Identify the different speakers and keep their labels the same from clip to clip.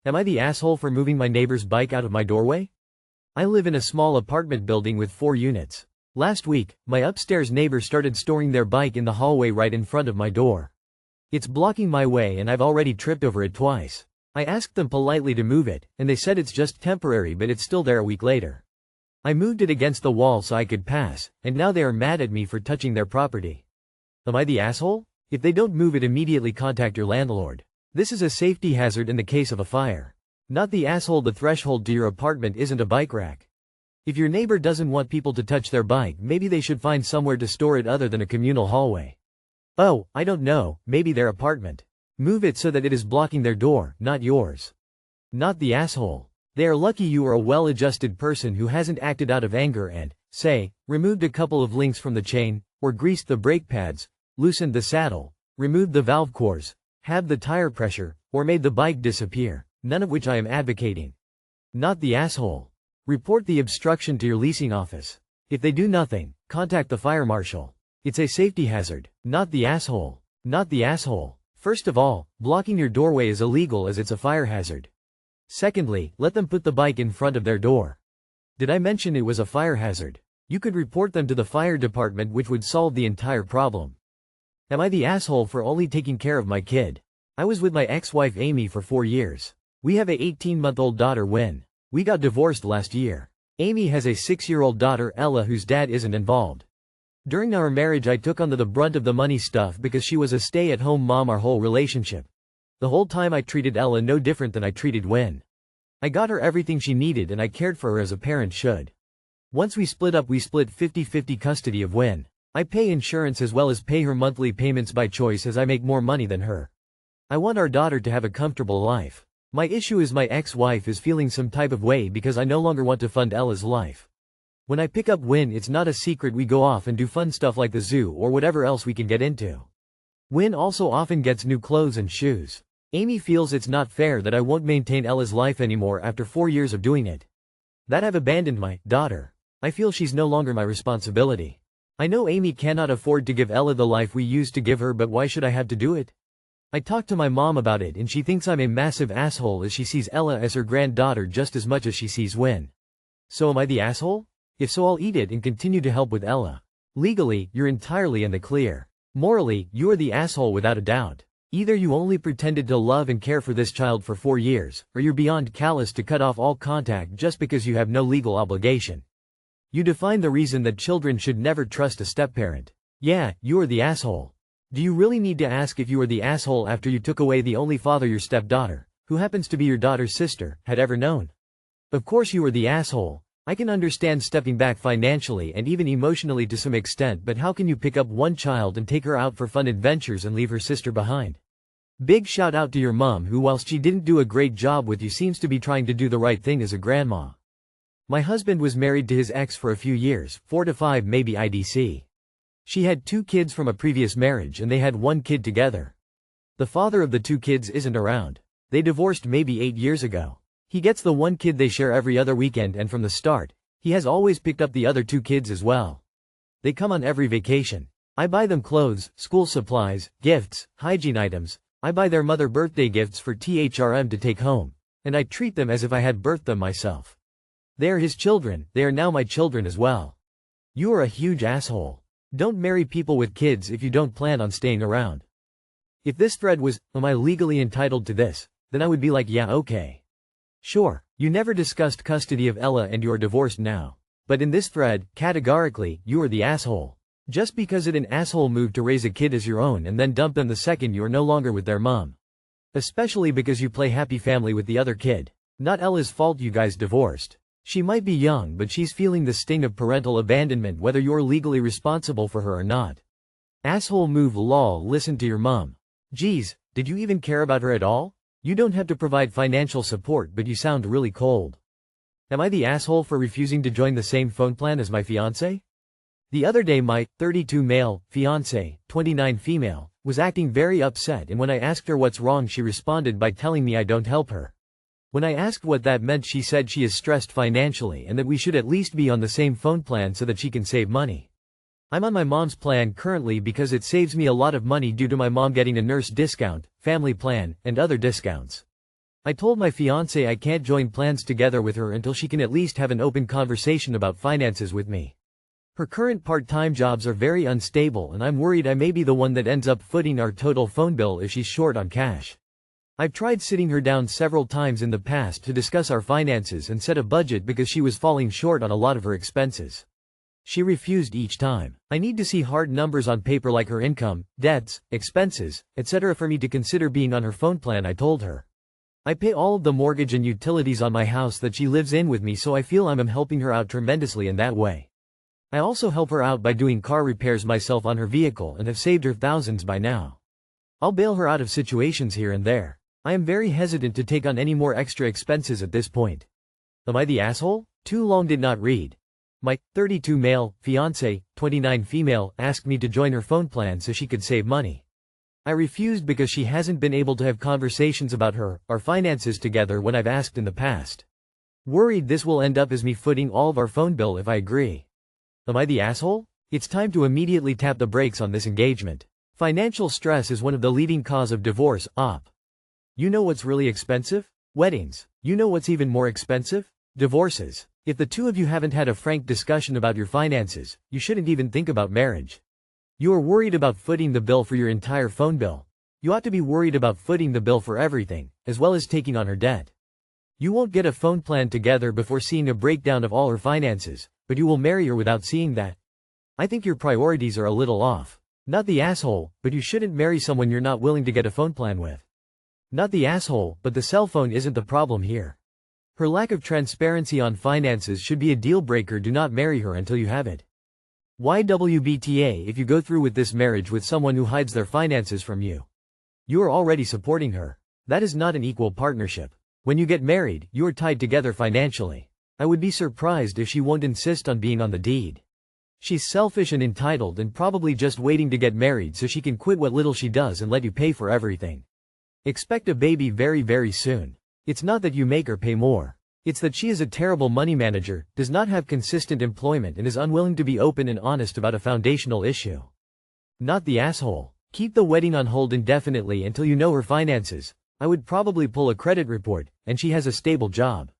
Speaker 1: Am I the asshole for moving my neighbor's bike out of my doorway? I live in a small apartment building with 4 units. Last week, my upstairs neighbor started storing their bike in the hallway right in front of my door. It's blocking my way and I've already tripped over it twice. I asked them politely to move it, and they said it's just temporary, but it's still there a week later. I moved it against the wall so I could pass, and now they are mad at me for touching their property. Am I the asshole? If they don't move it, immediately contact your landlord. This is a safety hazard in the case of a fire. Not the asshole. The threshold to your apartment isn't a bike rack. If your neighbor doesn't want people to touch their bike, maybe they should find somewhere to store it other than a communal hallway. Oh, I don't know, maybe their apartment. Move it so that it is blocking their door, not yours. Not the asshole. They are lucky you are a well-adjusted person who hasn't acted out of anger and, say, removed a couple of links from the chain, or greased the brake pads, loosened the saddle, removed the valve cores, halved the tire pressure, or made the bike disappear, none of which I am advocating. Not the asshole. Report the obstruction to your leasing office. If they do nothing, contact the fire marshal. It's a safety hazard. Not the asshole. Not the asshole. First of all, blocking your doorway is illegal as it's a fire hazard. Secondly, let them put the bike in front of their door. Did I mention it was a fire hazard? You could report them to the fire department, which would solve the entire problem. Am I the asshole for only taking care of my kid? I was with my ex-wife Amy for 4 years. We have a 18-month-old daughter, Wynn. We got divorced last year. Amy has a 6-year-old daughter, Ella, whose dad isn't involved. During our marriage I took on the brunt of the money stuff because she was a stay-at-home mom our whole relationship. The whole time I treated Ella no different than I treated Wynn. I got her everything she needed and I cared for her as a parent should. Once we split up, we split 50-50 custody of Wynn. I pay insurance as well as pay her monthly payments by choice as I make more money than her. I want our daughter to have a comfortable life. My issue is my ex-wife is feeling some type of way because I no longer want to fund Ella's life. When I pick up Wynn, it's not a secret we go off and do fun stuff like the zoo or whatever else we can get into. Wynn also often gets new clothes and shoes. Amy feels it's not fair that I won't maintain Ella's life anymore after 4 years of doing it. That I've abandoned my daughter. I feel she's no longer my responsibility. I know Amy cannot afford to give Ella the life we used to give her, but why should I have to do it? I talked to my mom about it and she thinks I'm a massive asshole as she sees Ella as her granddaughter just as much as she sees Wynn. So am I the asshole? If so, I'll eat it and continue to help with Ella. Legally, you're entirely in the clear. Morally, you are the asshole without a doubt. Either you only pretended to love and care for this child for 4 years, or you're beyond callous to cut off all contact just because you have no legal obligation. You define the reason that children should never trust a step-parent. Yeah, you are the asshole. Do you really need to ask if you are the asshole after you took away the only father your stepdaughter, who happens to be your daughter's sister, had ever known? Of course you are the asshole. I can understand stepping back financially and even emotionally to some extent, but how can you pick up one child and take her out for fun adventures and leave her sister behind? Big shout out to your mom, who whilst she didn't do a great job with you seems to be trying to do the right thing as a grandma. My husband was married to his ex for a few years, 4 to 5 maybe IDC. She had 2 kids from a previous marriage and they had 1 kid together. The father of the 2 kids isn't around. They divorced maybe 8 years ago. He gets the 1 kid they share every other weekend, and from the start, he has always picked up the other 2 kids as well. They come on every vacation. I buy them clothes, school supplies, gifts, hygiene items. I buy their mother birthday gifts for THRM to take home. And I treat them as if I had birthed them myself. They are his children, they are now my children as well. You are a huge asshole. Don't marry people with kids if you don't plan on staying around. If this thread was, am I legally entitled to this, then I would be like, yeah, okay. Sure, you never discussed custody of Ella and you are divorced now. But in this thread, categorically, you are the asshole. Just because it an asshole move to raise a kid as your own and then dump them the second you are no longer with their mom. Especially because you play happy family with the other kid. Not Ella's fault you guys divorced. She might be young, but she's feeling the sting of parental abandonment whether you're legally responsible for her or not. Asshole move lol. Listen to your mom. Geez, did you even care about her at all? You don't have to provide financial support, but you sound really cold. Am I the asshole for refusing to join the same phone plan as my fiancé? The other day my 32 male fiancé, 29 female, was acting very upset, and when I asked her what's wrong she responded by telling me I don't help her. When I asked what that meant, she said she is stressed financially and that we should at least be on the same phone plan so that she can save money. I'm on my mom's plan currently because it saves me a lot of money due to my mom getting a nurse discount, family plan, and other discounts. I told my fiancé I can't join plans together with her until she can at least have an open conversation about finances with me. Her current part-time jobs are very unstable and I'm worried I may be the one that ends up footing our total phone bill if she's short on cash. I've tried sitting her down several times in the past to discuss our finances and set a budget because she was falling short on a lot of her expenses. She refused each time. I need to see hard numbers on paper like her income, debts, expenses, etc. for me to consider being on her phone plan, I told her. I pay all of the mortgage and utilities on my house that she lives in with me, so I feel I'm helping her out tremendously in that way. I also help her out by doing car repairs myself on her vehicle and have saved her thousands by now. I'll bail her out of situations here and there. I am very hesitant to take on any more extra expenses at this point. Am I the asshole? Too long did not read. My 32 male fiancé, 29 female, asked me to join her phone plan so she could save money. I refused because she hasn't been able to have conversations about our finances together when I've asked in the past. Worried this will end up as me footing all of our phone bill if I agree. Am I the asshole? It's time to immediately tap the brakes on this engagement. Financial stress is one of the leading cause of divorce. You know what's really expensive? Weddings. You know what's even more expensive? Divorces. If the two of you haven't had a frank discussion about your finances, you shouldn't even think about marriage. You are worried about footing the bill for your entire phone bill. You ought to be worried about footing the bill for everything, as well as taking on her debt. You won't get a phone plan together before seeing a breakdown of all her finances, but you will marry her without seeing that. I think your priorities are a little off. Not the asshole, but you shouldn't marry someone you're not willing to get a phone plan with. Not the asshole, but the cell phone isn't the problem here. Her lack of transparency on finances should be a deal breaker. Do not marry her until you have it. YWBTA if you go through with this marriage with someone who hides their finances from you. You are already supporting her. That is not an equal partnership. When you get married, you are tied together financially. I would be surprised if she won't insist on being on the deed. She's selfish and entitled and probably just waiting to get married so she can quit what little she does and let you pay for everything. Expect a baby very, very soon. It's not that you make her pay more. It's that she is a terrible money manager, does not have consistent employment and is unwilling to be open and honest about a foundational issue. Not the asshole. Keep the wedding on hold indefinitely until you know her finances. I would probably pull a credit report, and she has a stable job.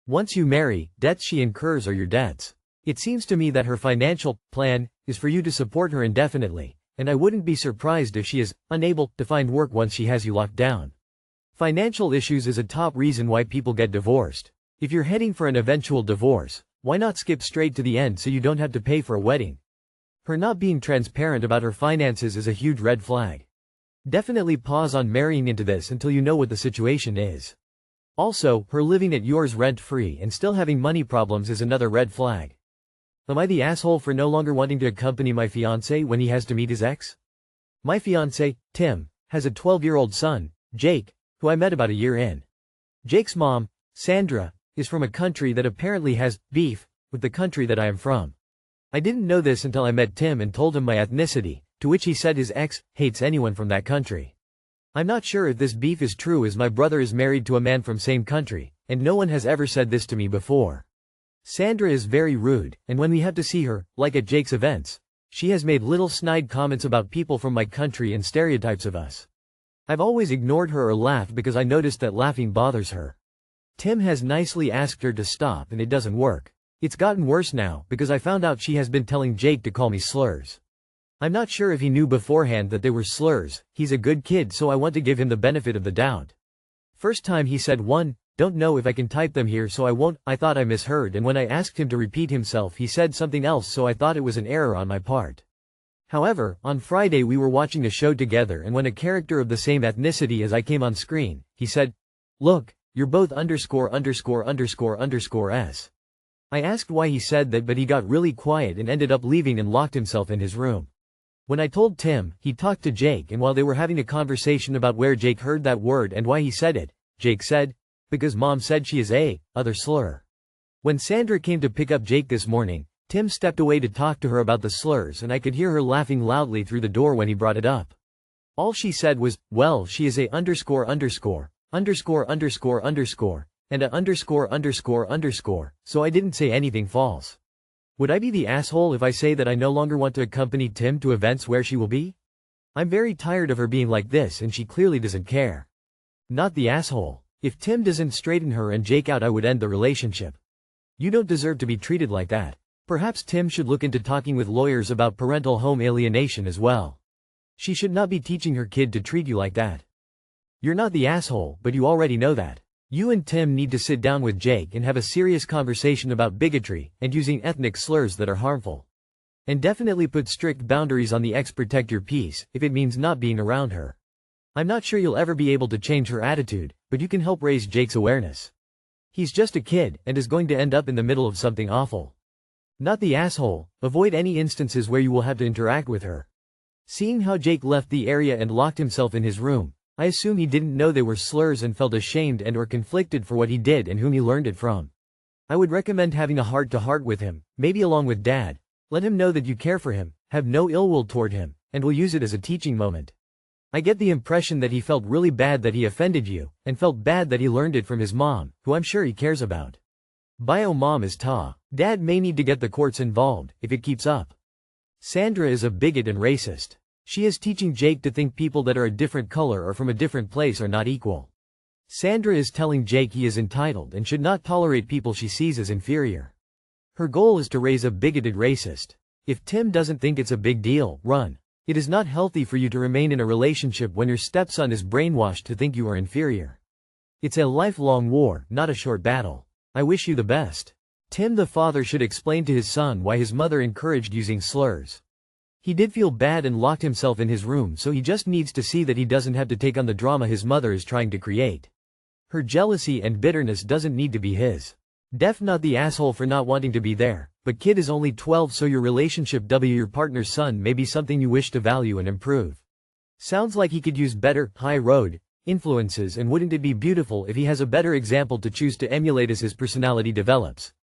Speaker 1: Once you marry, debts she incurs are your debts. It seems to me that her financial plan is for you to support her indefinitely, and I wouldn't be surprised if she is unable to find work once she has you locked down. Financial issues is a top reason why people get divorced. If you're heading for an eventual divorce, why not skip straight to the end so you don't have to pay for a wedding? Her not being transparent about her finances is a huge red flag. Definitely pause on marrying into this until you know what the situation is. Also, her living at yours rent-free and still having money problems is another red flag. Am I the asshole for no longer wanting to accompany my fiancé when he has to meet his ex? My fiancé, Tim, has a 12-year-old son, Jake, who I met about a year in. Jake's mom, Sandra, is from a country that apparently has beef with the country that I am from. I didn't know this until I met Tim and told him my ethnicity, to which he said his ex hates anyone from that country. I'm not sure if this beef is true as my brother is married to a man from same country, and no one has ever said this to me before. Sandra is very rude, and when we have to see her, like at Jake's events, she has made little snide comments about people from my country and stereotypes of us. I've always ignored her or laughed because I noticed that laughing bothers her. Tim has nicely asked her to stop and it doesn't work. It's gotten worse now because I found out she has been telling Jake to call me slurs. I'm not sure if he knew beforehand that they were slurs. He's a good kid, so I want to give him the benefit of the doubt. First time he said don't know if I can type them here so I won't. I thought I misheard, and when I asked him to repeat himself he said something else, so I thought it was an error on my part. However, on Friday we were watching a show together and when a character of the same ethnicity as I came on screen, he said, "Look, you're both _______s." I asked why he said that, but he got really quiet and ended up leaving and locked himself in his room. When I told Tim, he talked to Jake, and while they were having a conversation about where Jake heard that word and why he said it, Jake said, "Because mom said she is a other slur." When Sandra came to pick up Jake this morning, Tim stepped away to talk to her about the slurs and I could hear her laughing loudly through the door when he brought it up. All she said was, "Well, she is a __________________________________________________________________________________________________________________ so I didn't say anything false. Would I be the asshole if I say that I no longer want to accompany Tim to events where she will be? I'm very tired of her being like this and she clearly doesn't care. Not the asshole. If Tim doesn't straighten her and Jake out, I would end the relationship. You don't deserve to be treated like that. Perhaps Tim should look into talking with lawyers about parental home alienation as well. She should not be teaching her kid to treat you like that. You're not the asshole, but you already know that. You and Tim need to sit down with Jake and have a serious conversation about bigotry and using ethnic slurs that are harmful. And definitely put strict boundaries on the ex. Protect your peace, if it means not being around her. I'm not sure you'll ever be able to change her attitude, but you can help raise Jake's awareness. He's just a kid and is going to end up in the middle of something awful. Not the asshole. Avoid any instances where you will have to interact with her. Seeing how Jake left the area and locked himself in his room, I assume he didn't know they were slurs and felt ashamed and or conflicted for what he did and whom he learned it from. I would recommend having a heart-to-heart with him, maybe along with Dad. Let him know that you care for him, have no ill will toward him, and will use it as a teaching moment. I get the impression that he felt really bad that he offended you, and felt bad that he learned it from his mom, who I'm sure he cares about. Bio mom is Ta. Dad may need to get the courts involved, if it keeps up. Sandra is a bigot and racist. She is teaching Jake to think people that are a different color or from a different place are not equal. Sandra is telling Jake he is entitled and should not tolerate people she sees as inferior. Her goal is to raise a bigoted racist. If Tim doesn't think it's a big deal, run. It is not healthy for you to remain in a relationship when your stepson is brainwashed to think you are inferior. It's a lifelong war, not a short battle. I wish you the best. Tim the father should explain to his son why his mother encouraged using slurs. He did feel bad and locked himself in his room, so he just needs to see that he doesn't have to take on the drama his mother is trying to create. Her jealousy and bitterness doesn't need to be his. Def not the asshole for not wanting to be there, but kid is only 12, so your relationship with your partner's son may be something you wish to value and improve. Sounds like he could use better, high road influences, and wouldn't it be beautiful if he has a better example to choose to emulate as his personality develops?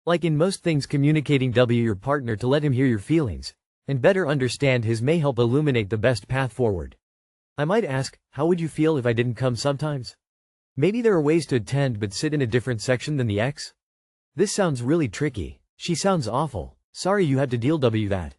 Speaker 1: Like in most things, communicating with your partner to let him hear your feelings and better understand his may help illuminate the best path forward. I might ask, how would you feel if I didn't come sometimes? Maybe there are ways to attend but sit in a different section than the ex? This sounds really tricky. She sounds awful. Sorry you had to deal with that.